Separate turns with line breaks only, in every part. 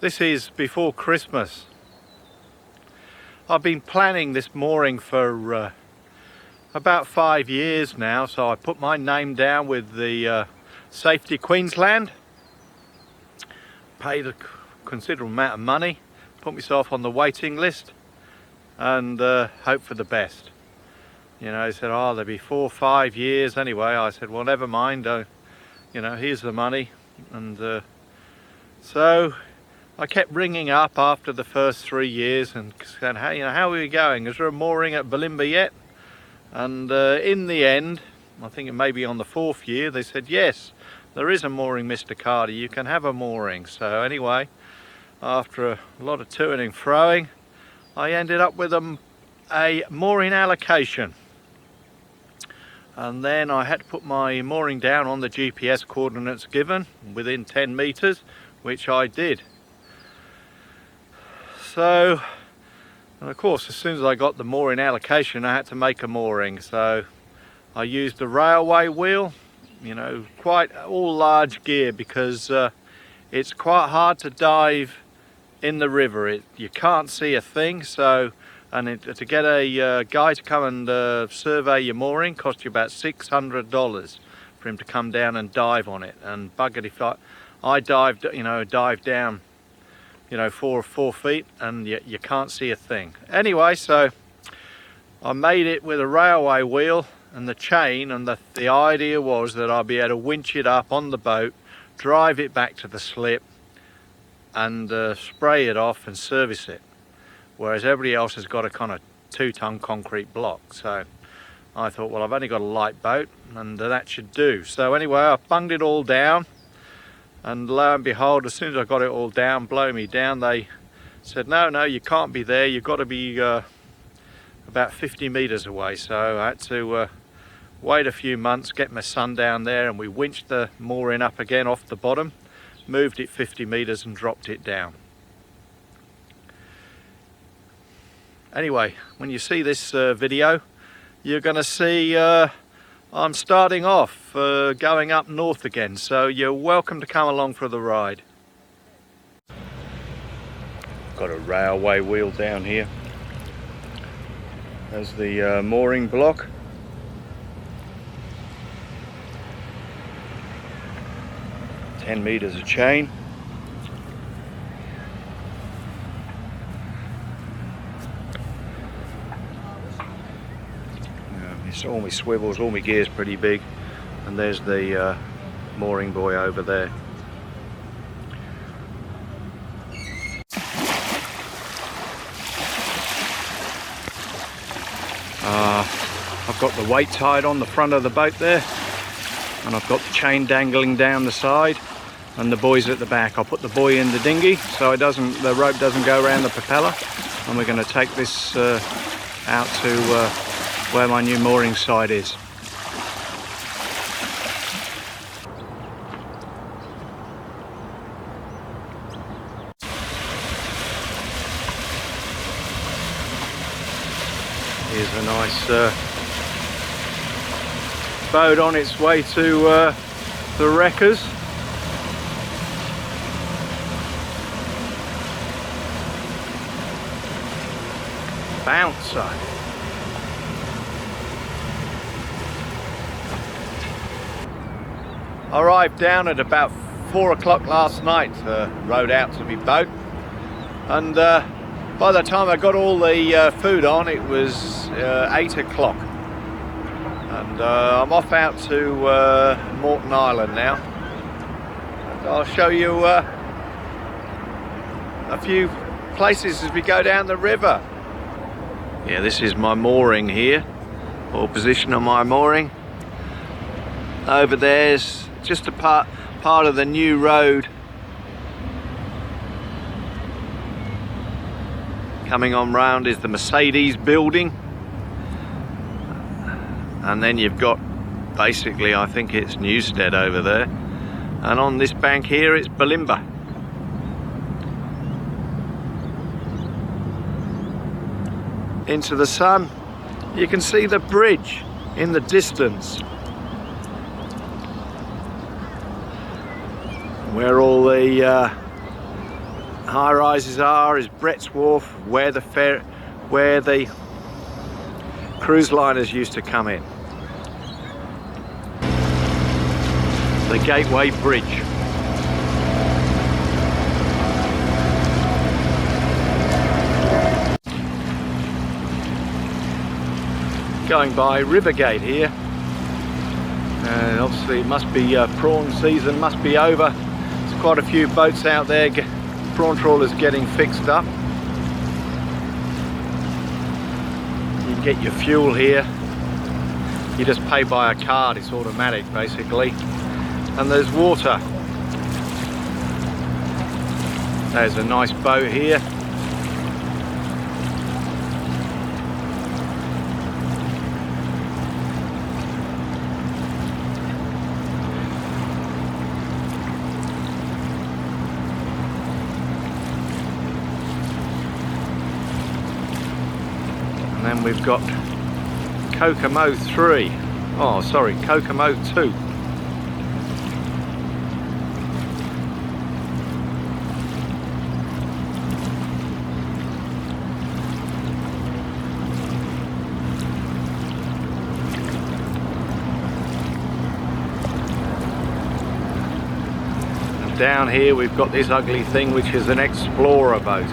This is before Christmas. I've been planning this mooring for about 5 years now, so I put my name down with the Safety Queensland, paid a considerable amount of money, put myself on the waiting list, and hope for the best. You know, he said, oh, there'll be 4 or 5 years anyway. I said, well, never mind, you know, here's the money. And so I kept ringing up after the first 3 years and said, hey, you know, how are we going? Is there a mooring at Bulimba yet? And in the end, I think it may be on the 4th year, they said, yes, there is a mooring, Mr. Carter, you can have a mooring. So anyway, after a lot of toing and froing, I ended up with a mooring allocation. And then I had to put my mooring down on the GPS coordinates given within 10 meters, which I did. So, and of course, as soon as I got the mooring allocation, I had to make a mooring. So I used a railway wheel, you know, quite all large gear, because it's quite hard to dive in the river. You can't see a thing. So, and to get a guy to come and survey your mooring cost you about $600 for him to come down and dive on it. And buggered if I dived, you know, down, you know, 4 feet, and you can't see a thing. Anyway, so I made it with a railway wheel and the chain, and the idea was that I'd be able to winch it up on the boat, drive it back to the slip, and spray it off and service it. Whereas everybody else has got a kind of 2-ton concrete block. So I thought, well, I've only got a light boat, and that should do. So anyway, I bunged it all down. And lo and behold, as soon as I got it all down, blow me down, they said, no, you can't be there. You've got to be about 50 meters away. So I had to wait a few months, get my son down there, and we winched the mooring up again off the bottom, moved it 50 meters and dropped it down. Anyway, when you see this video, you're going to see I'm starting off going up north again, so you're welcome to come along for the ride. Got a railway wheel down here. There's the mooring block. $10 meters of chain. All my swivels, all my gear's pretty big, and there's the mooring buoy over there. I've got the weight tied on the front of the boat there, and I've got the chain dangling down the side, and the buoy's at the back. I'll put the buoy in the dinghy so the rope doesn't go around the propeller, and we're going to take this out to where my new mooring site is. Here's a nice boat on its way to the wreckers. Bouncer. I arrived down at about 4 o'clock last night, rowed out to my boat, and by the time I got all the food on, it was 8 o'clock. And I'm off out to Morton Island now. And I'll show you a few places as we go down the river. Yeah, this is my mooring here, or position of my mooring. Over there's just a part of the new road coming on round is the Mercedes building, and then you've got basically, I think it's Newstead over there, and on this bank here it's Bulimba. Into the sun you can see the bridge in the distance, where all the high-rises are is Brett's Wharf, where the cruise liners used to come in. The Gateway Bridge. Going by Rivergate here, and obviously it must be prawn season, must be over. There's quite a few boats out there, prawn trawlers getting fixed up. You can get your fuel here. You just pay by a card, it's automatic basically. And there's water. There's a nice boat here. And then we've got Kokomo 3. Oh, sorry, Kokomo 2. And down here we've got this ugly thing, which is an explorer boat.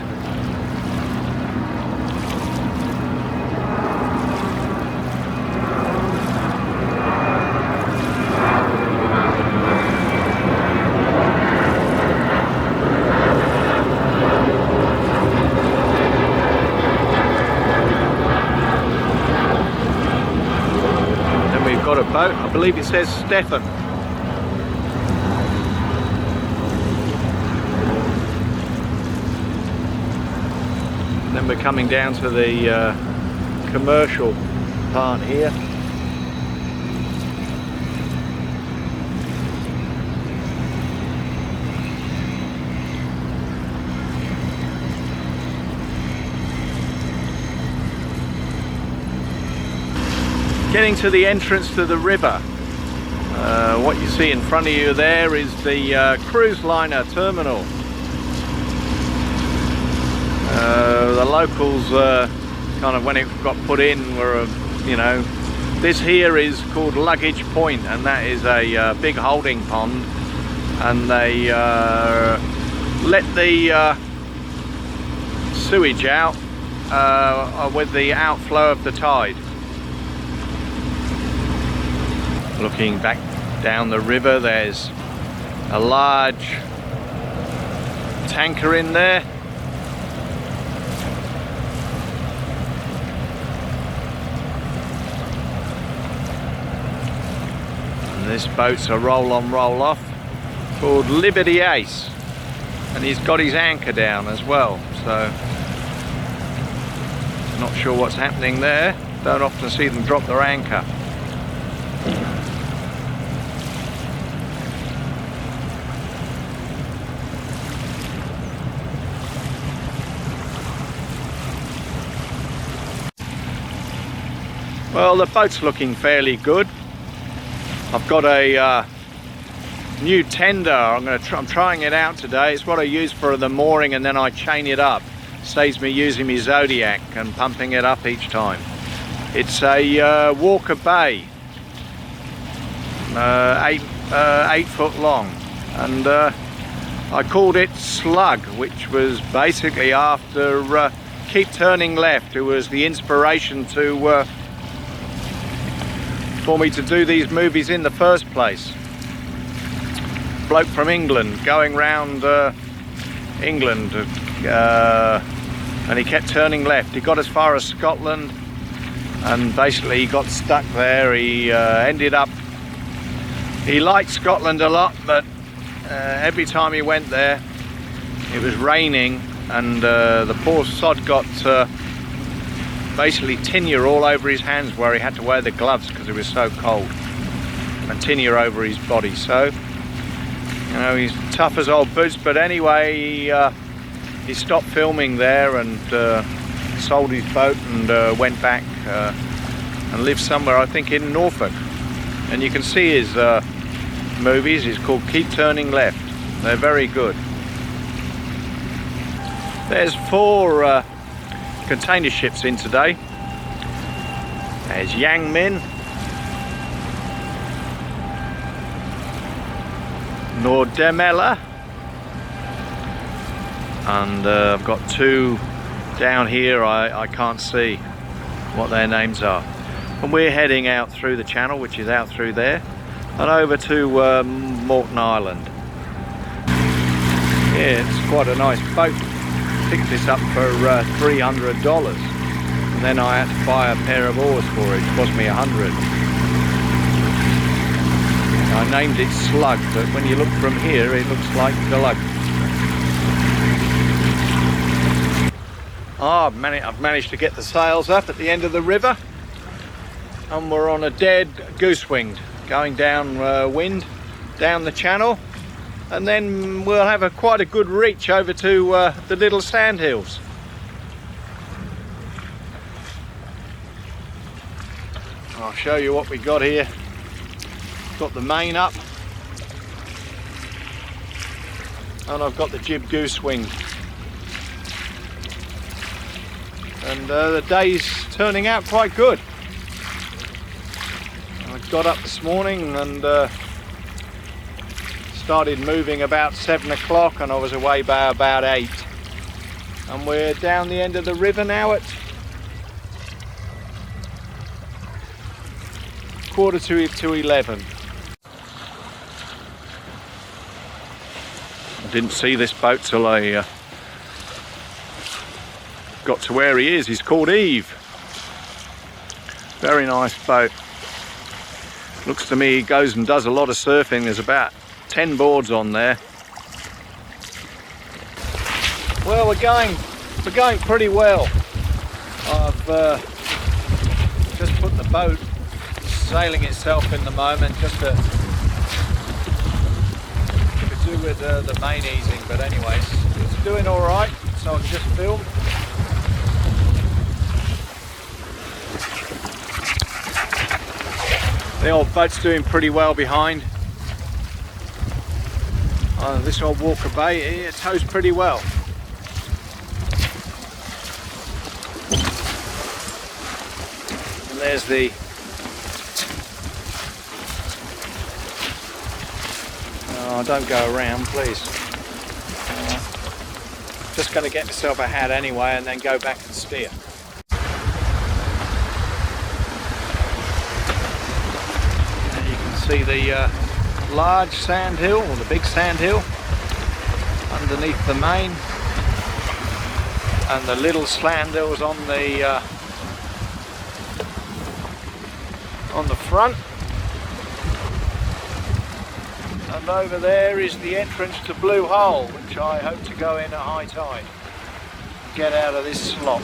Got a boat, I believe it says Stefan. And then we're coming down to the commercial part here. Getting to the entrance to the river, what you see in front of you there is the cruise liner terminal. The locals, kind of when it got put in, were, you know, this here is called Luggage Point, and that is a big holding pond, and they let the sewage out with the outflow of the tide. Looking back down the river, there's a large tanker in there. And this boat's a roll-on, roll-off called Liberty Ace, and he's got his anchor down as well, so not sure what's happening there. Don't often see them drop their anchor. Well, the boat's looking fairly good. I've got a new tender. I'm trying it out today. It's what I use for the mooring, and then I chain it up. Saves me using my Zodiac and pumping it up each time. It's a Walker Bay, 8 foot long, and I called it Slug, which was basically after Keep Turning Left, who was the inspiration to for me to do these movies in the first place. Bloke from England going round England, and he kept turning left. He got as far as Scotland, and basically he got stuck there. He ended up, he liked Scotland a lot, but every time he went there it was raining, and the poor sod got basically tinea all over his hands, where he had to wear the gloves because it was so cold, and tinea over his body. So, you know, he's tough as old boots. But anyway, he stopped filming there and sold his boat and went back and lived somewhere, I think in Norfolk. And you can see his movies. It's called Keep Turning Left. They're very good. There's 4 container ships in today. There's Yang Min, Nordemella, and I've got 2 down here. I can't see what their names are. And we're heading out through the channel, which is out through there, and over to Morton Island. Yeah, it's quite a nice boat. Picked this up for $300, and then I had to buy a pair of oars for it. It cost me $100. I named it Slug, but when you look from here it looks like Glug. I've managed to get the sails up at the end of the river, and we're on a dead goose wing going down wind down the channel, and then we'll have quite a good reach over to the little sand hills. I'll show you what we got here. Got the main up, and I've got the jib goose wing, and the day's turning out quite good. I got up this morning and started moving about 7 o'clock, and I was away by about 8, and we're down the end of the river now at 11:45. I didn't see this boat till I got to where he is. He's called Eve. Very nice boat. Looks to me he goes and does a lot of surfing. There's about 10 boards on there. Well, we're going pretty well. I've just put the boat sailing itself in the moment, just to do with the main easing, but anyways, it's doing all right, so I can just film. The old boat's doing pretty well behind. This old Walker Bay, it tows pretty well. And there's the don't go around, please. Just going to get myself a hat anyway, and then go back and steer. And you can see the large sand hill, or the big sand hill, underneath the main, and the little sand hills on the front. And over there is the entrance to Blue Hole, which I hope to go in at high tide. Get out of this slop.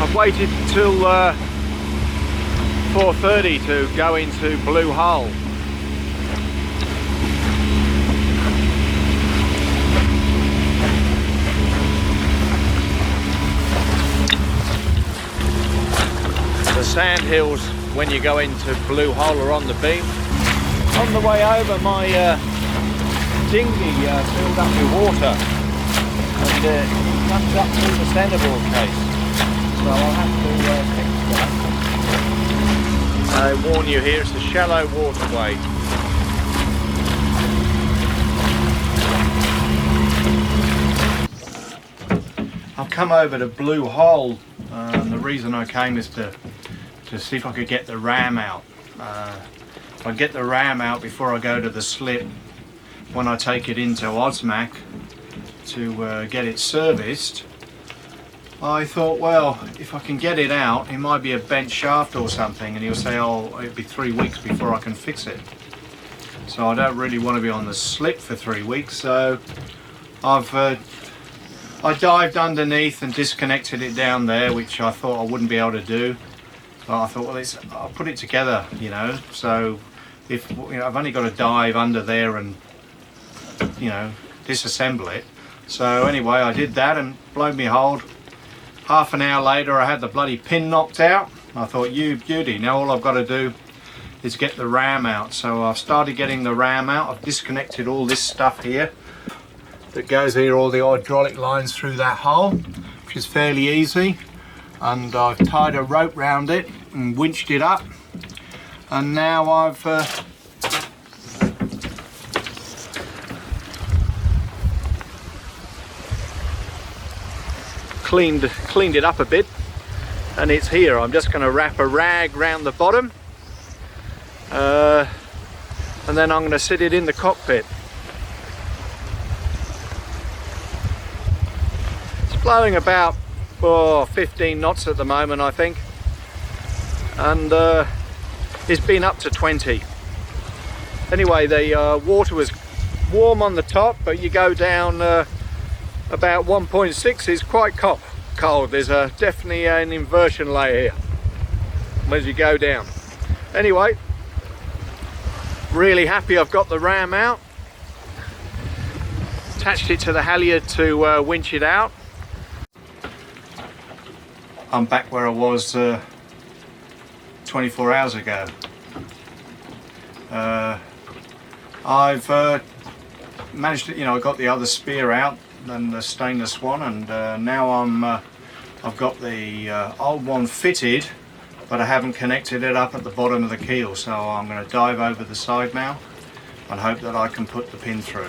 I've waited until 4:30 to go into Blue Hole. The sand hills when you go into Blue Hole are on the beam. On the way over, my dinghy filled up with water, and it comes up through the centerboard case, so I'll have to fix that. I warn you here, it's a shallow waterway. I've come over to Blue Hole, and the reason I came is to see if I could get the ram out. If I get the ram out before I go to the slip, when I take it into Ozmac to get it serviced, I thought, well, if I can get it out, it might be a bent shaft or something, and he'll say, oh, it'll be 3 weeks before I can fix it. So I don't really want to be on the slip for 3 weeks, so I dived underneath and disconnected it down there, which I thought I wouldn't be able to do. But I thought, well, I'll put it together, you know, so if, you know, I've only got to dive under there and, you know, disassemble it. So anyway, I did that and blown me hold. Half an hour later, I had the bloody pin knocked out. I thought, you beauty, now all I've got to do is get the ram out. So I've started getting the ram out. I've disconnected all this stuff here that goes here, all the hydraulic lines through that hole, which is fairly easy. And I've tied a rope round it and winched it up. And now I've cleaned it up a bit, and it's here. I'm just going to wrap a rag round the bottom, and then I'm going to sit it in the cockpit. It's blowing about 15 knots at the moment, I think, and it's been up to 20. Anyway, the water was warm on the top, but you go down about 1.6 is quite cold. There's definitely an inversion layer here as you go down. Anyway, really happy I've got the ram out. Attached it to the halyard to winch it out. I'm back where I was 24 hours ago. I've managed to, I got the other spear out and the stainless one, and now I've got the old one fitted, but I haven't connected it up at the bottom of the keel, so I'm going to dive over the side now and hope that I can put the pin through.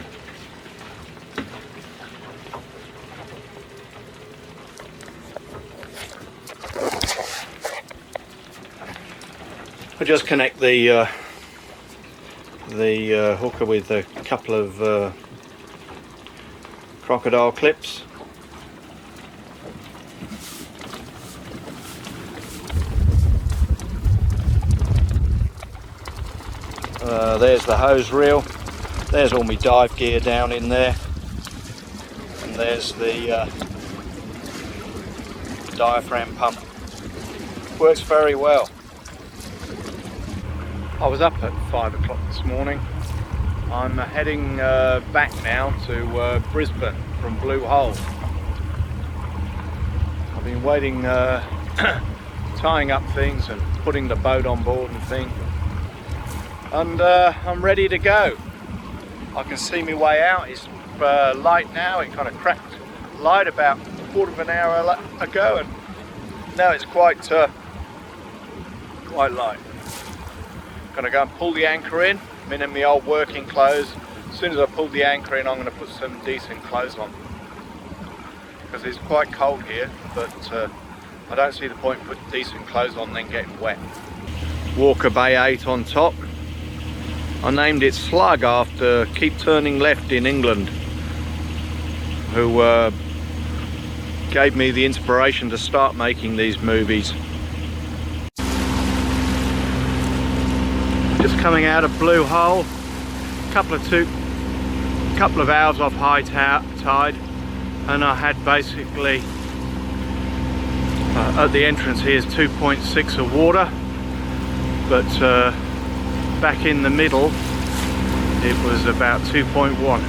I just connect the hooker with a couple of crocodile clips. There's the hose reel. There's all my dive gear down in there, and there's the diaphragm pump. Works very well. I was up at 5 o'clock this morning. I'm heading back now to Brisbane from Blue Hole. I've been waiting, tying up things and putting the boat on board and things, and I'm ready to go. I can see my way out. It's light now. It kind of cracked light about a quarter of an hour ago, and now it's quite light. Gonna go and pull the anchor in. I'm in my old working clothes. As soon as I pull the anchor in, I'm going to put some decent clothes on, because it's quite cold here, but I don't see the point in putting decent clothes on then getting wet. Walker Bay 8 on top. I named it Slug after Keep Turning Left in England, who gave me the inspiration to start making these movies. Just coming out of Blue Hole, couple of hours off high tide, and I had basically at the entrance here is 2.6 of water, but back in the middle it was about 2.1.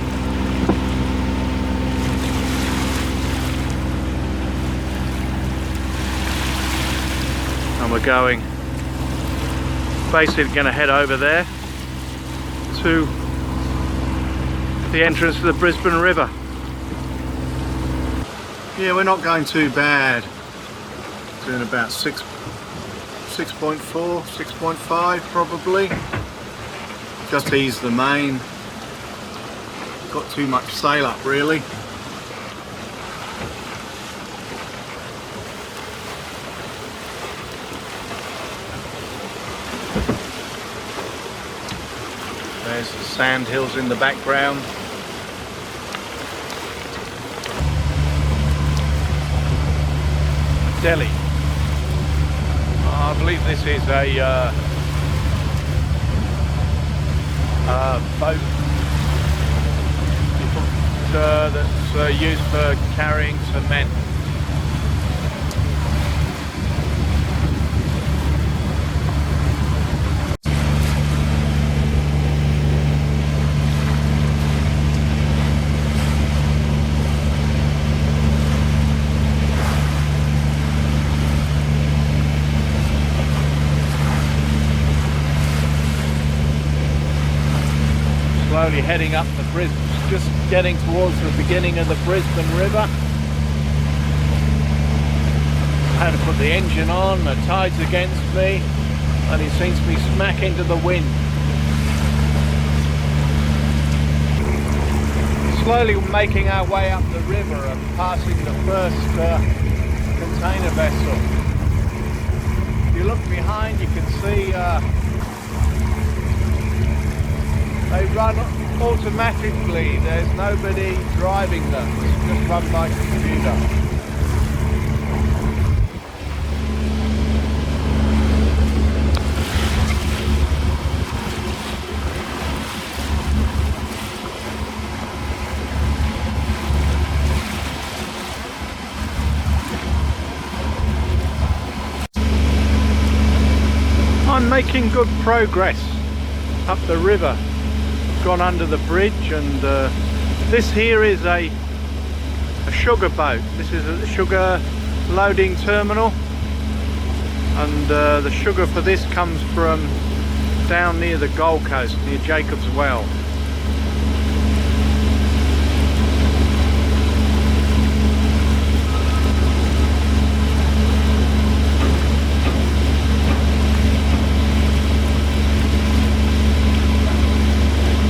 And we're going, basically going to head over there to the entrance to the Brisbane River. Yeah, we're not going too bad. Doing about 6.4, 6.5 probably. Just eased the main. Got too much sail up really. There's the sand hills in the background. Delhi. I believe this is a boat that's used for carrying cement. slowly heading up the Brisbane, just getting towards the beginning of the Brisbane River. I had to put the engine on, the tide's against me, and it seems to be smack into the wind. Slowly making our way up the river and passing the first container vessel. If you look behind, you can see they run automatically. There's nobody driving them. It's just run by computer. I'm making good progress up the river. Gone under the bridge, and this here is a sugar boat. This is a sugar loading terminal, and the sugar for this comes from down near the Gold Coast, near Jacob's Well.